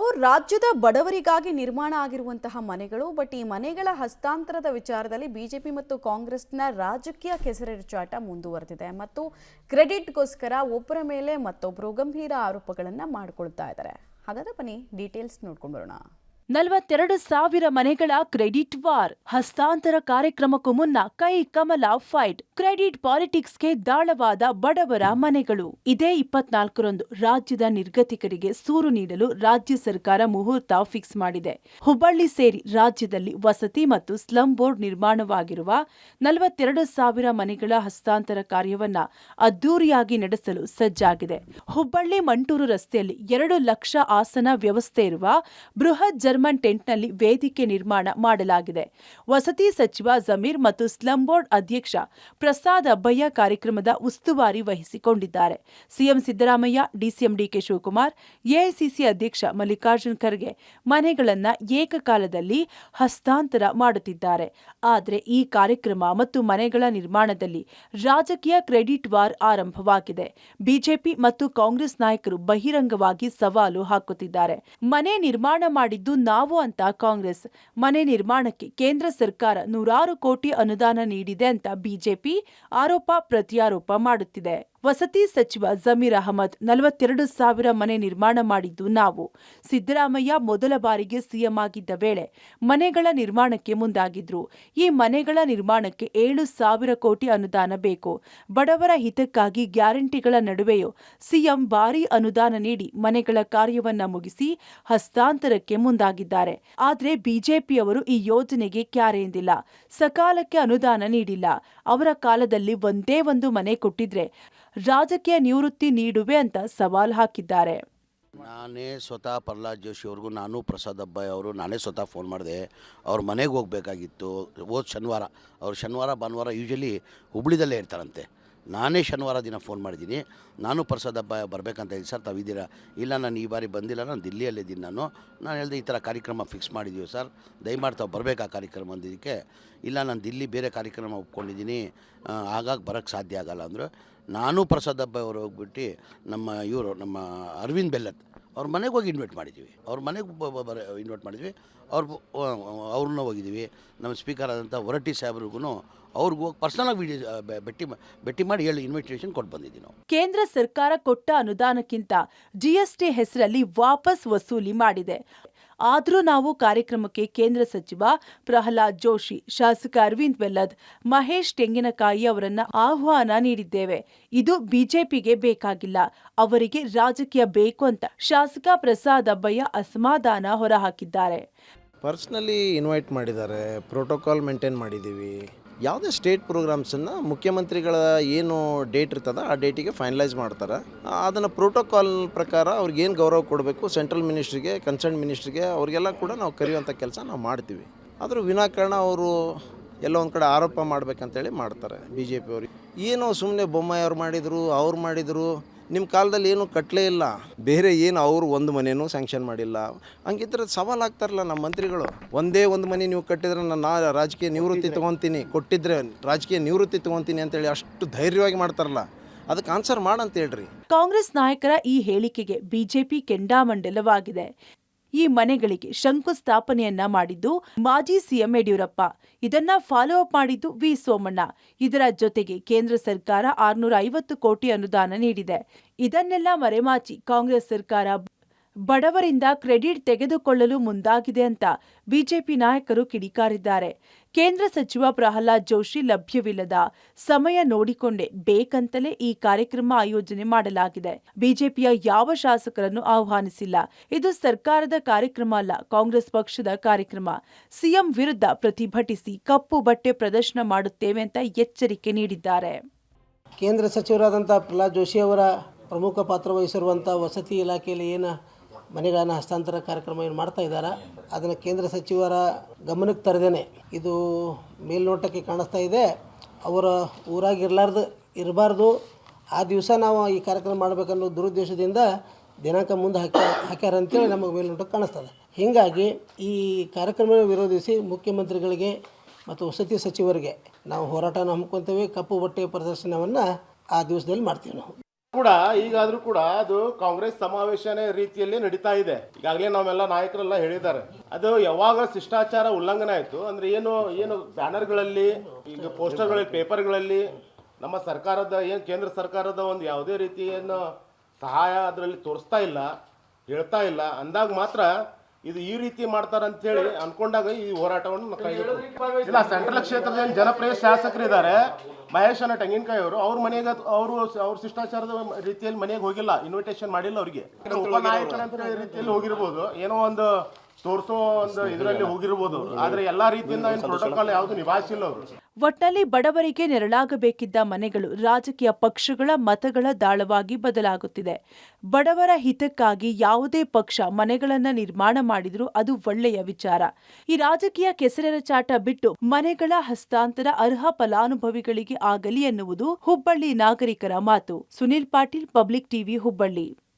ಇವು ರಾಜ್ಯದ ಬಡವರಿಗಾಗಿ ನಿರ್ಮಾಣ ಆಗಿರುವಂತಹ ಮನೆಗಳು. ಬಟ್ ಈ ಮನೆಗಳ ಹಸ್ತಾಂತರದ ವಿಚಾರದಲ್ಲಿ ಬಿಜೆಪಿ ಮತ್ತು ಕಾಂಗ್ರೆಸ್ನ ರಾಜಕೀಯ ಕೆಸರೆರಚಾಟ ಮುಂದುವರೆದಿದೆ ಮತ್ತು ಕ್ರೆಡಿಟ್ಗೋಸ್ಕರ ಒಬ್ಬರ ಮೇಲೆ ಮತ್ತೊಬ್ಬರು ಗಂಭೀರ ಆರೋಪಗಳನ್ನು ಮಾಡಿಕೊಳ್ತಾ ಇದ್ದಾರೆ. ಹಾಗಾದ್ರೆ ಬನ್ನಿ ಡೀಟೇಲ್ಸ್ ನೋಡ್ಕೊಂಡು ಬರೋಣ. 42,000 ಮನೆಗಳ ಕ್ರೆಡಿಟ್ ವಾರ್. ಹಸ್ತಾಂತರ ಕಾರ್ಯಕ್ರಮಕ್ಕೂ ಮುನ್ನ ಕೈ ಕಮಲ ಫೈಟ್. ಕ್ರೆಡಿಟ್ ಪಾಲಿಟಿಕ್ಸ್ಗೆ ದಾಳವಾದ ಬಡವರ ಮನೆಗಳು. ಇದೇ 24ರಂದು ರಾಜ್ಯದ ನಿರ್ಗತಿಕರಿಗೆ ಸೂರು ನೀಡಲು ರಾಜ್ಯ ಸರ್ಕಾರ ಮುಹೂರ್ತ ಫಿಕ್ಸ್ ಮಾಡಿದೆ. ಹುಬ್ಬಳ್ಳಿ ಸೇರಿ ರಾಜ್ಯದಲ್ಲಿ ವಸತಿ ಮತ್ತು ಸ್ಲಂ ಬೋರ್ಡ್ ನಿರ್ಮಾಣವಾಗಿರುವ 42,000 ಮನೆಗಳ ಹಸ್ತಾಂತರ ಕಾರ್ಯವನ್ನ ಅದ್ದೂರಿಯಾಗಿ ನಡೆಸಲು ಸಜ್ಜಾಗಿದೆ. ಹುಬ್ಬಳ್ಳಿ ಮಂಟೂರು ರಸ್ತೆಯಲ್ಲಿ 2 ಲಕ್ಷ ಆಸನ ವ್ಯವಸ್ಥೆ ಇರುವ ಬೃಹತ್ ಜರ್ಮನ್ ಟೆಂಟ್ನಲ್ಲಿ ವೇದಿಕೆ ನಿರ್ಮಾಣ ಮಾಡಲಾಗಿದೆ. ವಸತಿ ಸಚಿವ ಜಮೀರ್ ಮತ್ತು ಸ್ಲಂ ಬೋರ್ಡ್ ಅಧ್ಯಕ್ಷ ಪ್ರಸಾದ್ ಅಬ್ಬಯ್ಯ ಕಾರ್ಯಕ್ರಮದ ಉಸ್ತುವಾರಿ ವಹಿಸಿಕೊಂಡಿದ್ದಾರೆ. CM Siddaramaiah, DCM DK Shivakumar, AICC ಅಧ್ಯಕ್ಷ ಮಲ್ಲಿಕಾರ್ಜುನ್ ಖರ್ಗೆ ಮನೆಗಳನ್ನ ಏಕಕಾಲದಲ್ಲಿ ಹಸ್ತಾಂತರ ಮಾಡುತ್ತಿದ್ದಾರೆ. ಆದರೆ ಈ ಕಾರ್ಯಕ್ರಮ ಮತ್ತು ಮನೆಗಳ ನಿರ್ಮಾಣದಲ್ಲಿ ರಾಜಕೀಯ ಕ್ರೆಡಿಟ್ ವಾರ್ ಆರಂಭವಾಗಿದೆ. ಬಿಜೆಪಿ ಮತ್ತು ಕಾಂಗ್ರೆಸ್ ನಾಯಕರು ಬಹಿರಂಗವಾಗಿ ಸವಾಲು ಹಾಕುತ್ತಿದ್ದಾರೆ. ಮನೆ ನಿರ್ಮಾಣ ಮಾಡಿದ್ದು ನಾವು ಅಂತ ಕಾಂಗ್ರೆಸ್, ಮನೆ ನಿರ್ಮಾಣಕ್ಕೆ ಕೇಂದ್ರ ಸರ್ಕಾರ 100 ಕೋಟಿ ಅನುದಾನ ನೀಡಿದೆ ಅಂತ ಬಿಜೆಪಿ ಆರೋಪ ಪ್ರತ್ಯಾರೋಪ ಮಾಡುತ್ತಿದೆ. ವಸತಿ ಸಚಿವ ಜಮೀರ್ ಅಹಮದ್ 42,000 ಮನೆ ನಿರ್ಮಾಣ ಮಾಡಿದ್ದು ನಾವು. ಸಿದ್ದರಾಮಯ್ಯ ಮೊದಲ ಬಾರಿಗೆ ಸಿಎಂ ಆಗಿದ್ದ ವೇಳೆ ಮನೆಗಳ ನಿರ್ಮಾಣಕ್ಕೆ ಮುಂದಾಗಿದ್ರು. ಈ ಮನೆಗಳ ನಿರ್ಮಾಣಕ್ಕೆ 7,000 ಕೋಟಿ ಅನುದಾನ ಬೇಕು. ಬಡವರ ಹಿತಕ್ಕಾಗಿ ಗ್ಯಾರಂಟಿಗಳ ನಡುವೆಯೂ ಸಿಎಂ ಭಾರೀ ಅನುದಾನ ನೀಡಿ ಮನೆಗಳ ಕಾರ್ಯವನ್ನ ಮುಗಿಸಿ ಹಸ್ತಾಂತರಕ್ಕೆ ಮುಂದಾಗಿದ್ದಾರೆ. ಆದ್ರೆ ಬಿಜೆಪಿಯವರು ಈ ಯೋಜನೆಗೆ ಕ್ಯಾರೆ ಎಂದಿಲ್ಲ. ಸಕಾಲಕ್ಕೆ ಅನುದಾನ ನೀಡಿಲ್ಲ. ಅವರ ಕಾಲದಲ್ಲಿ ಒಂದೇ ಒಂದು ಮನೆ ಕೊಟ್ಟಿದ್ರೆ ರಾಜಕೀಯ ನಿವೃತ್ತಿ ನೀಡುವೆ ಅಂತ ಸವಾಲ್ ಹಾಕಿದ್ದಾರೆ. ನಾನೇ ಸ್ವತಃ ಪ್ರಹ್ಲಾದ್ ಜೋಶಿ ಅವ್ರಿಗೂ, ನಾನು ಪ್ರಸಾದ್ ಅಬ್ಬಾಯ್ ಅವರು ನಾನೇ ಸ್ವತಃ ಫೋನ್ ಮಾಡಿದೆ. ಅವ್ರ ಮನೆಗೆ ಹೋಗಬೇಕಾಗಿತ್ತು. ಶನಿವಾರ ಅವ್ರು ಶನಿವಾರ ಭಾನುವಾರ ಯೂಶಲಿ ಹುಬ್ಳಿದಲ್ಲೇ ಇರ್ತಾರಂತೆ. ನಾನೇ ಶನಿವಾರ ದಿನ ಫೋನ್ ಮಾಡಿದ್ದೀನಿ. ನಾನು ಪ್ರಸಾದ್ ಅಬ್ಬಾಯ ಬರಬೇಕಂತ ಹೇಳಿ, ಸರ್ ತಾವಿದ್ದೀರಾ? ಇಲ್ಲ, ನಾನು ಈ ಬಾರಿ ಬಂದಿಲ್ಲ, ನಾನು ದಿಲ್ಲಿಯಲ್ಲಿದ್ದೀನಿ. ನಾನು ಹೇಳಿದೆ ಈ ಥರ ಕಾರ್ಯಕ್ರಮ ಫಿಕ್ಸ್ ಮಾಡಿದ್ದೀವಿ ಸರ್, ದಯಮಾಡಿ ತಾವು ಬರಬೇಕು ಆ ಕಾರ್ಯಕ್ರಮ ಅಂದಿದ್ದಕ್ಕೆ. ಇಲ್ಲ, ನಾನು ದಿಲ್ಲಿ ಬೇರೆ ಕಾರ್ಯಕ್ರಮ ಒಪ್ಕೊಂಡಿದ್ದೀನಿ, ಆಗಾಗ ಬರೋಕ್ಕೆ ಸಾಧ್ಯ ಆಗಲ್ಲ ಅಂದರು. ನಾನು ಪ್ರಸಾದ್ ಅಬ್ಬಾಯ್ ಅವರು ಹೋಗ್ಬಿಟ್ಟು ನಮ್ಮ ಅರವಿಂದ್ ಬೆಲ್ಲತ್ ಅವ್ರ ಮನೆಗೆ ಹೋಗಿ ಇನ್ವೈಟ್ ಮಾಡಿದ್ದೀವಿ. ಅವ್ರ ಮನೆಗೆ ಇನ್ವೈಟ್ ಮಾಡಿದ್ವಿ. ಅವ್ರನ್ನ ಹೋಗಿದ್ದೀವಿ. ನಮ್ಮ ಸ್ಪೀಕರ್ ಆದಂಥ ಹೊರಟ್ಟಿ ಸಾಹೇಬ್ರಿಗೂ ಅವ್ರಿಗೂ ಹೋಗಿ ಪರ್ಸನಲ್ ಭೇಟಿ ಮಾಡಿ ಹೇಳಿ ಇನ್ವಿಟೇಷನ್ ಕೊಟ್ಟು ಬಂದಿದ್ದೀವಿ ನಾವು. ಕೇಂದ್ರ ಸರ್ಕಾರ ಕೊಟ್ಟ ಅನುದಾನಕ್ಕಿಂತ ಜಿಎಸ್ಟಿ ಹೆಸರಲ್ಲಿ ವಾಪಸ್ ವಸೂಲಿ ಮಾಡಿದೆ. ಆದರೂ ನಾವು ಕಾರ್ಯಕ್ರಮಕ್ಕೆ ಕೇಂದ್ರ ಸಚಿವ ಪ್ರಹ್ಲಾದ್ ಜೋಶಿ, ಶಾಸಕ ಅರವಿಂದ್ ಬೆಲ್ಲದ್, ಮಹೇಶ್ ತೆಂಗಿನಕಾಯಿ ಅವರನ್ನ ಆಹ್ವಾನ ನೀಡಿದ್ದೇವೆ. ಇದು ಬಿಜೆಪಿಗೆ ಬೇಕಾಗಿಲ್ಲ, ಅವರಿಗೆ ರಾಜಕೀಯ ಬೇಕು ಅಂತ ಶಾಸಕ ಪ್ರಸಾದ್ ಅಬ್ಬಯ್ಯ ಅಸಮಾಧಾನ ಹೊರಹಾಕಿದ್ದಾರೆ. ಪರ್ಸ್ನಲಿ ಇನ್ವೈಟ್ ಮಾಡಿದ್ದಾರೆ, ಪ್ರೋಟೋಕಾಲ್ ಮೇಂಟೈನ್ ಮಾಡಿದ್ದೀವಿ. ಯಾವುದೇ ಸ್ಟೇಟ್ ಪ್ರೋಗ್ರಾಮ್ಸನ್ನು ಮುಖ್ಯಮಂತ್ರಿಗಳ ಏನು ಡೇಟ್ ಇರ್ತದೆ ಆ ಡೇಟಿಗೆ ಫೈನಲೈಸ್ ಮಾಡ್ತಾರೆ. ಅದನ್ನು ಪ್ರೋಟೋಕಾಲ್ ಪ್ರಕಾರ ಅವ್ರಿಗೇನು ಗೌರವ ಕೊಡಬೇಕು, ಸೆಂಟ್ರಲ್ ಮಿನಿಸ್ಟ್ರಿಗೆ, ಕನ್ಸರ್ನ್ ಮಿನಿಸ್ಟ್ರಿಗೆ, ಅವ್ರಿಗೆಲ್ಲ ಕೂಡ ನಾವು ಕರೆಯುವಂಥ ಕೆಲಸ ನಾವು ಮಾಡ್ತೀವಿ. ಆದರೂ ವಿನಾಕಾರಣ ಅವರು ಎಲ್ಲ ಒಂದು ಕಡೆ ಆರೋಪ ಮಾಡಬೇಕಂತೇಳಿ ಮಾಡ್ತಾರೆ ಬಿ ಜೆ ಪಿಯವರು. ಏನೋ ಸುಮ್ಮನೆ ಬೊಮ್ಮಾಯಿ ಅವ್ರು ಮಾಡಿದರು. ನಿಮ್ಮ ಕಾಲದಲ್ಲಿ ಏನೂ ಕಟ್ಟಲೇ ಇಲ್ಲ, ಬೇರೆ ಏನು ಅವರು ಒಂದು ಮನೆಯೂ ಸ್ಯಾಂಕ್ಷನ್ ಮಾಡಿಲ್ಲ. ಹಂಗಿದ್ರೆ ಸವಾಲು ಆಗ್ತಾರಲ್ಲ ನಮ್ಮ ಮಂತ್ರಿಗಳು. ಒಂದೇ ಒಂದು ಮನೆ ನೀವು ಕಟ್ಟಿದ್ರೆ ನಾನು ರಾಜಕೀಯ ನಿವೃತ್ತಿ ತೊಗೊತೀನಿ, ಕೊಟ್ಟಿದ್ರೆ ರಾಜಕೀಯ ನಿವೃತ್ತಿ ತೊಗೊತೀನಿ ಅಂತೇಳಿ ಅಷ್ಟು ಧೈರ್ಯವಾಗಿ ಮಾಡ್ತಾರಲ್ಲ, ಅದಕ್ಕೆ ಆನ್ಸರ್ ಮಾಡಂತ ಹೇಳ್ರಿ. ಕಾಂಗ್ರೆಸ್ ನಾಯಕರ ಈ ಹೇಳಿಕೆಗೆ ಬಿಜೆಪಿ ಕೆಂಡಾಮಂಡಲವಾಗಿದೆ. ಈ ಮನೆಗಳಿಗೆ ಶಂಕುಸ್ಥಾಪನೆಯನ್ನ ಮಾಡಿದ್ದು ಮಾಜಿ ಸಿಎಂ ಯಡಿಯೂರಪ್ಪ. ಇದನ್ನ ಫಾಲೋ ಅಪ್ ಮಾಡಿದ್ದು ವಿ ಸೋಮಣ್ಣ. ಇದರ ಜೊತೆಗೆ ಕೇಂದ್ರ ಸರ್ಕಾರ 650 ಕೋಟಿ ಅನುದಾನ ನೀಡಿದೆ. ಇದನ್ನೆಲ್ಲ ಮರೆಮಾಚಿ ಕಾಂಗ್ರೆಸ್ ಸರ್ಕಾರ ಬಡವರಿಂದ ಕ್ರೆಡಿಟ್ ತೆಗೆದುಕೊಳ್ಳಲು ಮುಂದಾಗಿದೆ ಅಂತ ಬಿಜೆಪಿ ನಾಯಕರು ಕಿಡಿಕಾರಿದ್ದಾರೆ. ಕೇಂದ್ರ ಸಚಿವ ಪ್ರಹ್ಲಾದ್ ಜೋಶಿ ಲಭ್ಯವಿಲ್ಲದ ಸಮಯ ನೋಡಿಕೊಂಡೇ ಬೇಕಂತಲೇ ಈ ಕಾರ್ಯಕ್ರಮ ಆಯೋಜನೆ ಮಾಡಲಾಗಿದೆ. ಬಿಜೆಪಿಯ ಯಾವ ಶಾಸಕರನ್ನು ಆಹ್ವಾನಿಸಿಲ್ಲ. ಇದು ಸರ್ಕಾರದ ಕಾರ್ಯಕ್ರಮ ಅಲ್ಲ, ಕಾಂಗ್ರೆಸ್ ಪಕ್ಷದ ಕಾರ್ಯಕ್ರಮ. ಸಿಎಂ ವಿರುದ್ಧ ಪ್ರತಿಭಟಿಸಿ ಕಪ್ಪು ಬಟ್ಟೆ ಪ್ರದರ್ಶನ ಮಾಡುತ್ತೇವೆ ಅಂತ ಎಚ್ಚರಿಕೆ ನೀಡಿದ್ದಾರೆ. ಕೇಂದ್ರ ಸಚಿವರಾದಂಥ ಪ್ರಹ್ಲಾದ್ ಜೋಶಿ ಅವರ ಪ್ರಮುಖ ಪಾತ್ರ ವಹಿಸಿರುವಂಥ ವಸತಿ ಇಲಾಖೆಯಲ್ಲಿ ಏನು ಮನೆಗಳನ್ನು ಹಸ್ತಾಂತರ ಕಾರ್ಯಕ್ರಮ ಏನು ಮಾಡ್ತಾ ಇದ್ದಾರೆ, ಅದನ್ನು ಕೇಂದ್ರ ಸಚಿವರ ಗಮನಕ್ಕೆ ತರದೇನೆ ಇದು ಮೇಲ್ನೋಟಕ್ಕೆ ಕಾಣಿಸ್ತಾ ಇದೆ. ಅವರ ಇರಬಾರ್ದು, ಆ ದಿವಸ ನಾವು ಈ ಕಾರ್ಯಕ್ರಮ ಮಾಡಬೇಕನ್ನೋ ದುರುದ್ದೇಶದಿಂದ ದಿನಾಂಕ ಮುಂದೆ ಹಾಕ್ಯಾರ ಅಂತೇಳಿ ನಮಗೆ ಮೇಲ್ನೋಟಕ್ಕೆ ಕಾಣಿಸ್ತದೆ. ಹೀಗಾಗಿ ಈ ಕಾರ್ಯಕ್ರಮ ವಿರೋಧಿಸಿ ಮುಖ್ಯಮಂತ್ರಿಗಳಿಗೆ ಮತ್ತು ವಸತಿ ಸಚಿವರಿಗೆ ನಾವು ಹೋರಾಟನ ಹಮ್ಮಿಕೊಳ್ತೇವೆ. ಕಪ್ಪು ಬಟ್ಟೆ ಪ್ರದರ್ಶನವನ್ನು ಆ ದಿವಸದಲ್ಲಿ ಮಾಡ್ತೀವಿ ನಾವು. ಕೂಡ ಈಗಾದ್ರೂ ಕೂಡ ಅದು ಕಾಂಗ್ರೆಸ್ ಸಮಾವೇಶನ ರೀತಿಯಲ್ಲಿ ನಡೀತಾ ಇದೆ. ಈಗಾಗಲೇ ನಾವೆಲ್ಲ ನಾಯಕರೆಲ್ಲ ಹೇಳಿದ್ದಾರೆ. ಅದು ಯಾವಾಗ ಶಿಷ್ಟಾಚಾರ ಉಲ್ಲಂಘನೆ ಆಯಿತು ಅಂದ್ರೆ ಏನು ಬ್ಯಾನರ್ಗಳಲ್ಲಿ, ಈಗ ಪೋಸ್ಟರ್ಗಳಲ್ಲಿ, ಪೇಪರ್ಗಳಲ್ಲಿ ನಮ್ಮ ಸರ್ಕಾರದ ಕೇಂದ್ರ ಸರ್ಕಾರದ ಒಂದು ಯಾವುದೇ ರೀತಿಯನ್ನು ಸಹಾಯ ಅದರಲ್ಲಿ ತೋರಿಸ್ತಾ ಇಲ್ಲ, ಹೇಳ್ತಾ ಇಲ್ಲ ಅಂದಾಗ ಮಾತ್ರ ಇದು ಈ ರೀತಿ ಮಾಡ್ತಾರಂತೇಳಿ ಅನ್ಕೊಂಡಾಗ ಈ ಹೋರಾಟವನ್ನು ಇಲ್ಲ. ಸೆಂಟ್ರಲ್ ಕ್ಷೇತ್ರದ ಜನಪ್ರಿಯ ಶಾಸಕರಿದ್ದಾರೆ, ಮಹೇಶ್ ಅನ್ನ ತೆಂಗಿನಕಾಯಿ ಅವರು, ಅವ್ರ ಮನೆಗೆ ಅವ್ರ ಶಿಷ್ಟಾಚಾರದ ರೀತಿಯಲ್ಲಿ ಮನೆಗೆ ಹೋಗಿಲ್ಲ, ಇನ್ವಿಟೇಷನ್ ಮಾಡಿಲ್ಲ ಅವರಿಗೆ. ಉಪನಾಯಕರ ರೀತಿಯಲ್ಲಿ ಹೋಗಿರ್ಬೋದು, ಏನೋ ಒಂದು ತೋರಿಸೋ ಒಂದು ಇದರಲ್ಲಿ ಹೋಗಿರ್ಬೋದು, ಆದ್ರೆ ಎಲ್ಲಾ ರೀತಿಯಿಂದ ಪ್ರೋಟೋಕಾಲ್ ಯಾವುದು ನಿಭಾಯಿಸಿಲ್ಲ ಅವರು. ಒಟ್ನಲ್ಲಿ ಬಡವರಿಗೆ ನೆರಳಾಗಬೇಕಿದ್ದ ಮನೆಗಳು ರಾಜಕೀಯ ಪಕ್ಷಗಳ ಮತಗಳ ದಾಳವಾಗಿ ಬದಲಾಗುತ್ತಿದೆ. ಬಡವರ ಹಿತಕ್ಕಾಗಿ ಯಾವುದೇ ಪಕ್ಷ ಮನೆಗಳನ್ನ ನಿರ್ಮಾಣ ಮಾಡಿದ್ರೂ ಅದು ಒಳ್ಳೆಯ ವಿಚಾರ. ಈ ರಾಜಕೀಯ ಕೆಸರೆರಚಾಟ ಬಿಟ್ಟು ಮನೆಗಳ ಹಸ್ತಾಂತರ ಅರ್ಹ ಫಲಾನುಭವಿಗಳಿಗೆ ಆಗಲಿ ಎನ್ನುವುದು ಹುಬ್ಬಳ್ಳಿ ನಾಗರಿಕರ ಮಾತು. Sunil Patil, public TV, Hubballi.